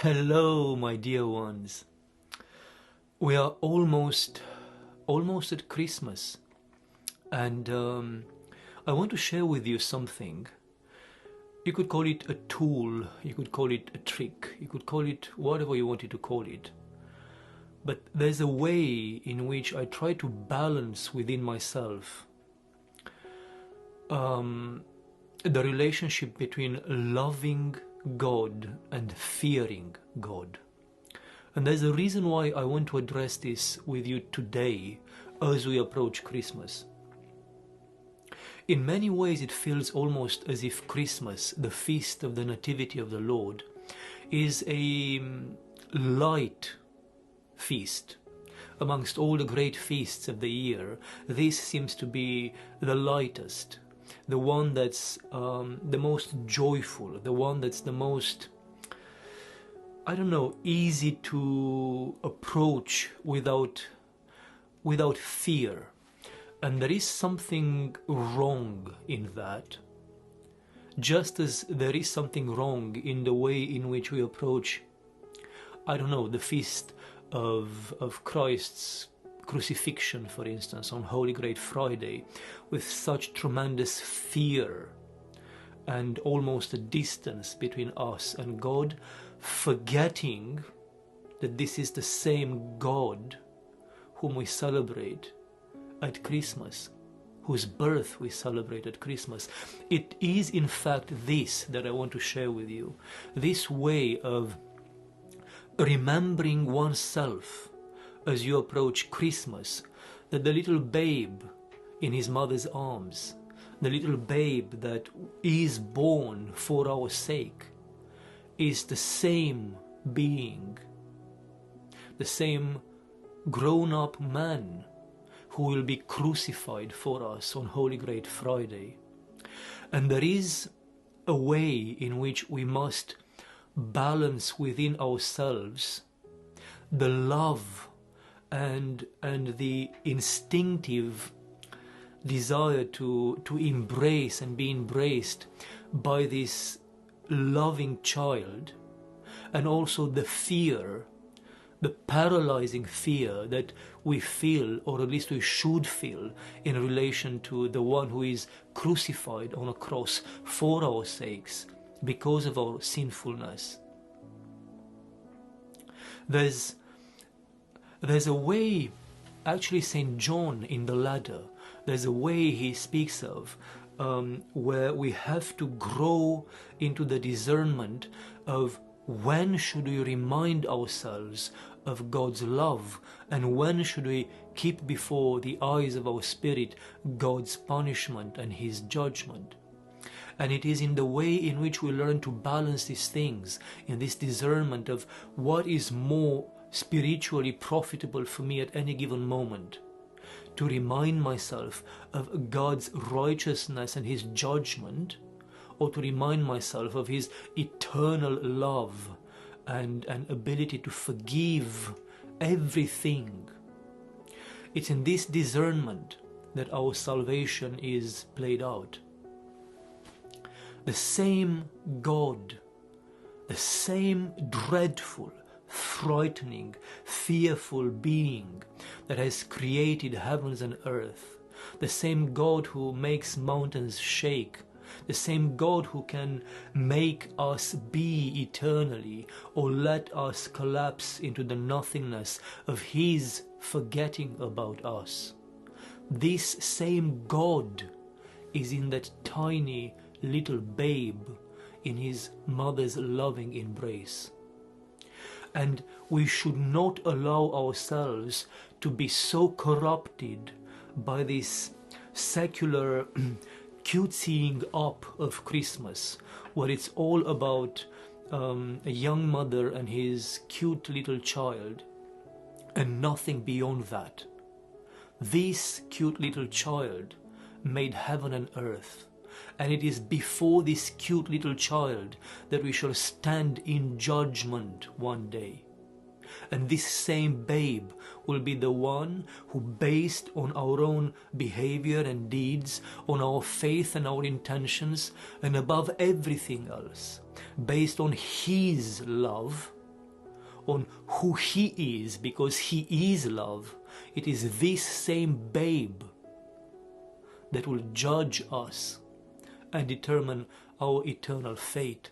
Hello, my dear ones. We are almost at Christmas, and I want to share with you something. You could call it a tool, you could call it a trick, you could call it whatever you wanted to call it. But there's a way in which I try to balance within myself the relationship between loving God and fearing God. And there's a reason why I want to address this with you today as we approach Christmas. In many ways, it feels almost as if Christmas, the feast of the Nativity of the Lord, is a light feast. Amongst all the great feasts of the year, this seems to be the lightest, the one that's the most joyful, the one that's the most, easy to approach without fear. And there is something wrong in that, just as there is something wrong in the way in which we approach, the feast of Christ's crucifixion, for instance, on Holy Great Friday, with such tremendous fear and almost a distance between us and God, forgetting that this is the same God whom we celebrate at Christmas, whose birth we celebrate at Christmas. It is in fact this that I want to share with you, this way of remembering oneself as you approach Christmas, that the little babe in his mother's arms, the little babe that is born for our sake, is the same being, the same grown-up man who will be crucified for us on Holy Great Friday. And there is a way in which we must balance within ourselves the love and the instinctive desire to embrace and be embraced by this loving child, and also the fear, the paralyzing fear that we feel, or at least we should feel, in relation to the one who is crucified on a cross for our sakes because of our sinfulness. There's a way, actually St. John in the ladder, there's a way he speaks of where we have to grow into the discernment of when should we remind ourselves of God's love, and when should we keep before the eyes of our spirit God's punishment and his judgment. And it is in the way in which we learn to balance these things, in this discernment of what is more spiritually profitable for me at any given moment, to remind myself of God's righteousness and his judgment, or to remind myself of his eternal love and ability to forgive everything. It's in this discernment that our salvation is played out. The same God, the same dreadful, frightening, fearful being that has created heavens and earth, the same God who makes mountains shake, the same God who can make us be eternally or let us collapse into the nothingness of his forgetting about us. This same God is in that tiny little babe in his mother's loving embrace. And we should not allow ourselves to be so corrupted by this secular cutesying up of Christmas, where it's all about a young mother and his cute little child, and nothing beyond that. This cute little child made heaven and earth, and it is before this cute little child that we shall stand in judgment one day. And this same babe will be the one who, based on our own behavior and deeds, on our faith and our intentions, and above everything else, based on his love, on who he is, because he is love, it is this same babe that will judge us and determine our eternal fate.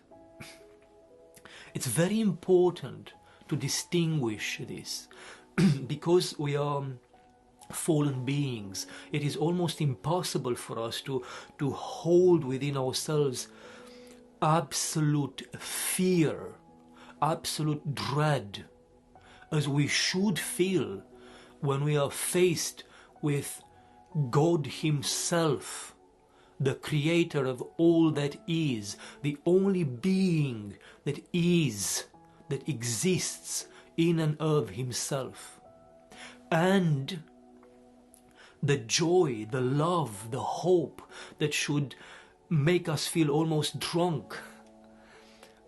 It's very important to distinguish this because we are fallen beings. It is almost impossible for us to hold within ourselves absolute fear, absolute dread, as we should feel when we are faced with God himself, the creator of all that is, the only being that is, that exists in and of himself. And the joy, the love, the hope that should make us feel almost drunk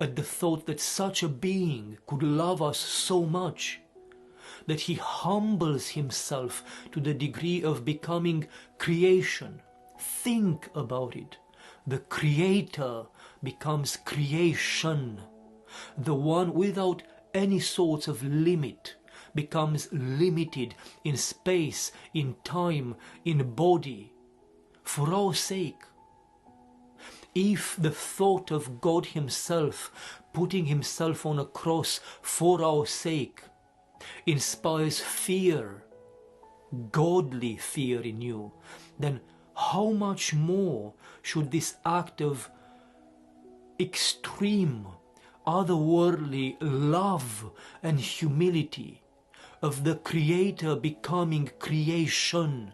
at the thought that such a being could love us so much that he humbles himself to the degree of becoming creation. Think about it. The creator becomes creation. The one without any sorts of limit becomes limited in space, in time, in body, for our sake. If the thought of God himself putting himself on a cross for our sake inspires fear, godly fear in you, then how much more should this act of extreme, otherworldly love and humility of the Creator becoming creation,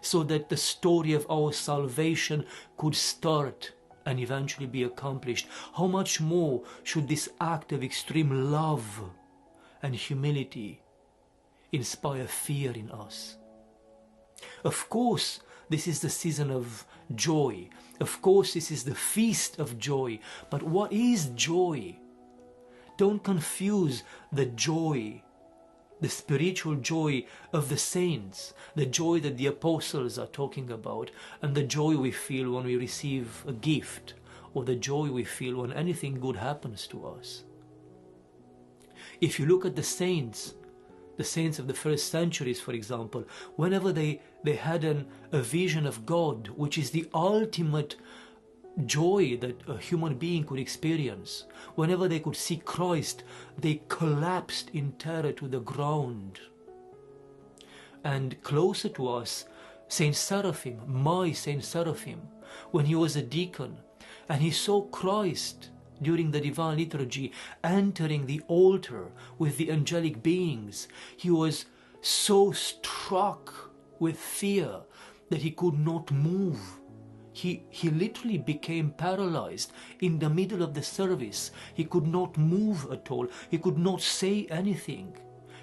so that the story of our salvation could start and eventually be accomplished, how much more should this act of extreme love and humility inspire fear in us? Of course, this is the season of joy. Of course, this is the feast of joy. But what is joy? Don't confuse the joy, the spiritual joy of the saints, the joy that the apostles are talking about, and the joy we feel when we receive a gift, or the joy we feel when anything good happens to us. If you look at the saints of the first centuries, for example, whenever they had a vision of God, which is the ultimate joy that a human being could experience, whenever they could see Christ, they collapsed in terror to the ground. And closer to us, Saint Seraphim, my Saint Seraphim, when he was a deacon, and he saw Christ during the Divine Liturgy entering the altar with the angelic beings, he was so struck with fear that he could not move. He literally became paralyzed in the middle of the service. He could not move at all. He could not say anything.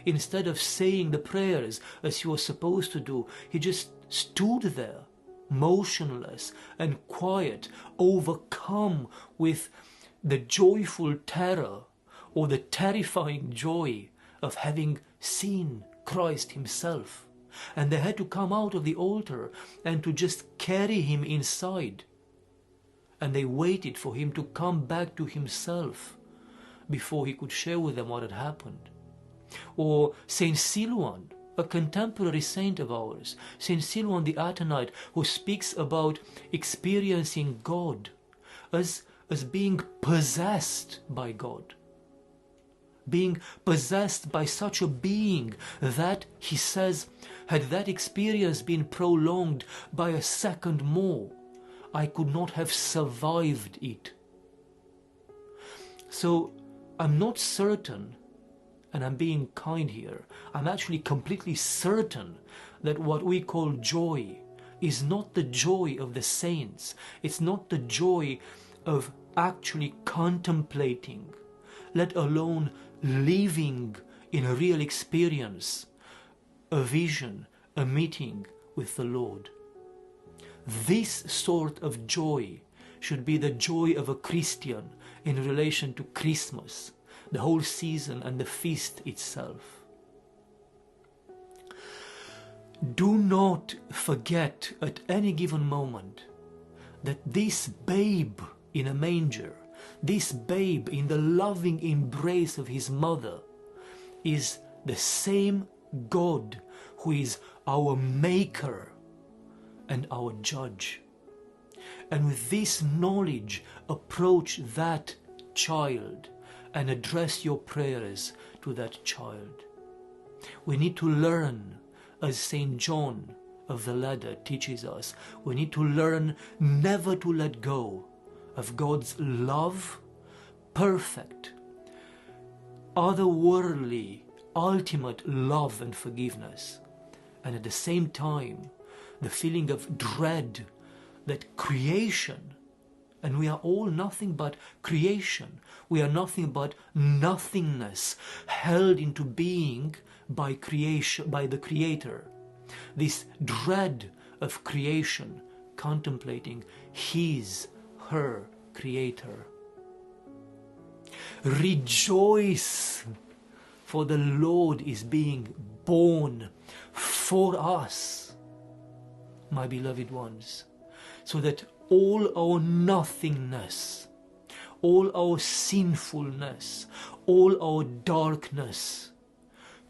Instead of saying the prayers as he was supposed to do, he just stood there, motionless and quiet, overcome with the joyful terror or the terrifying joy of having seen Christ himself. And they had to come out of the altar and to just carry him inside. And they waited for him to come back to himself before he could share with them what had happened. Or Saint Silouan, a contemporary saint of ours, Saint Silouan the Atenite, who speaks about experiencing God as being possessed by God. Being possessed by such a being that, he says, had that experience been prolonged by a second more, I could not have survived it. So I'm not certain, and I'm being kind here, I'm actually completely certain that what we call joy is not the joy of the saints. It's not the joy of actually contemplating, let alone living in a real experience, a vision, a meeting with the Lord. This sort of joy should be the joy of a Christian in relation to Christmas, the whole season and the feast itself. Do not forget at any given moment that this babe in a manger, this babe in the loving embrace of his mother, is the same God who is our maker and our judge. And with this knowledge, approach that child and address your prayers to that child. We need to learn, as St. John of the Ladder teaches us, we need to learn never to let go of God's love, perfect, otherworldly, ultimate love and forgiveness. And at the same time, the feeling of dread that creation, and we are all nothing but creation, we are nothing but nothingness held into being by creation, by the Creator. This dread of creation, contemplating His, her Creator. Rejoice, for the Lord is being born for us, my beloved ones, so that all our nothingness, all our sinfulness, all our darkness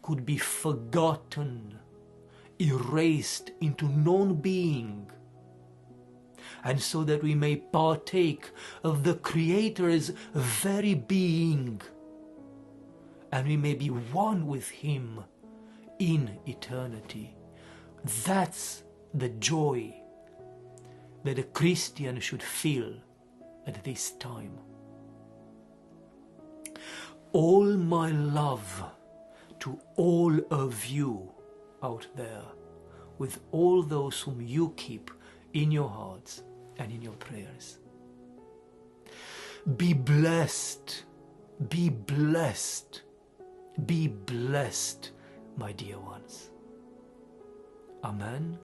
could be forgotten, erased into non-being, and so that we may partake of the Creator's very being, and we may be one with Him in eternity. That's the joy that a Christian should feel at this time. All my love to all of you out there, with all those whom you keep in your hearts and in your prayers. Be blessed, be blessed, be blessed, my dear ones. Amen.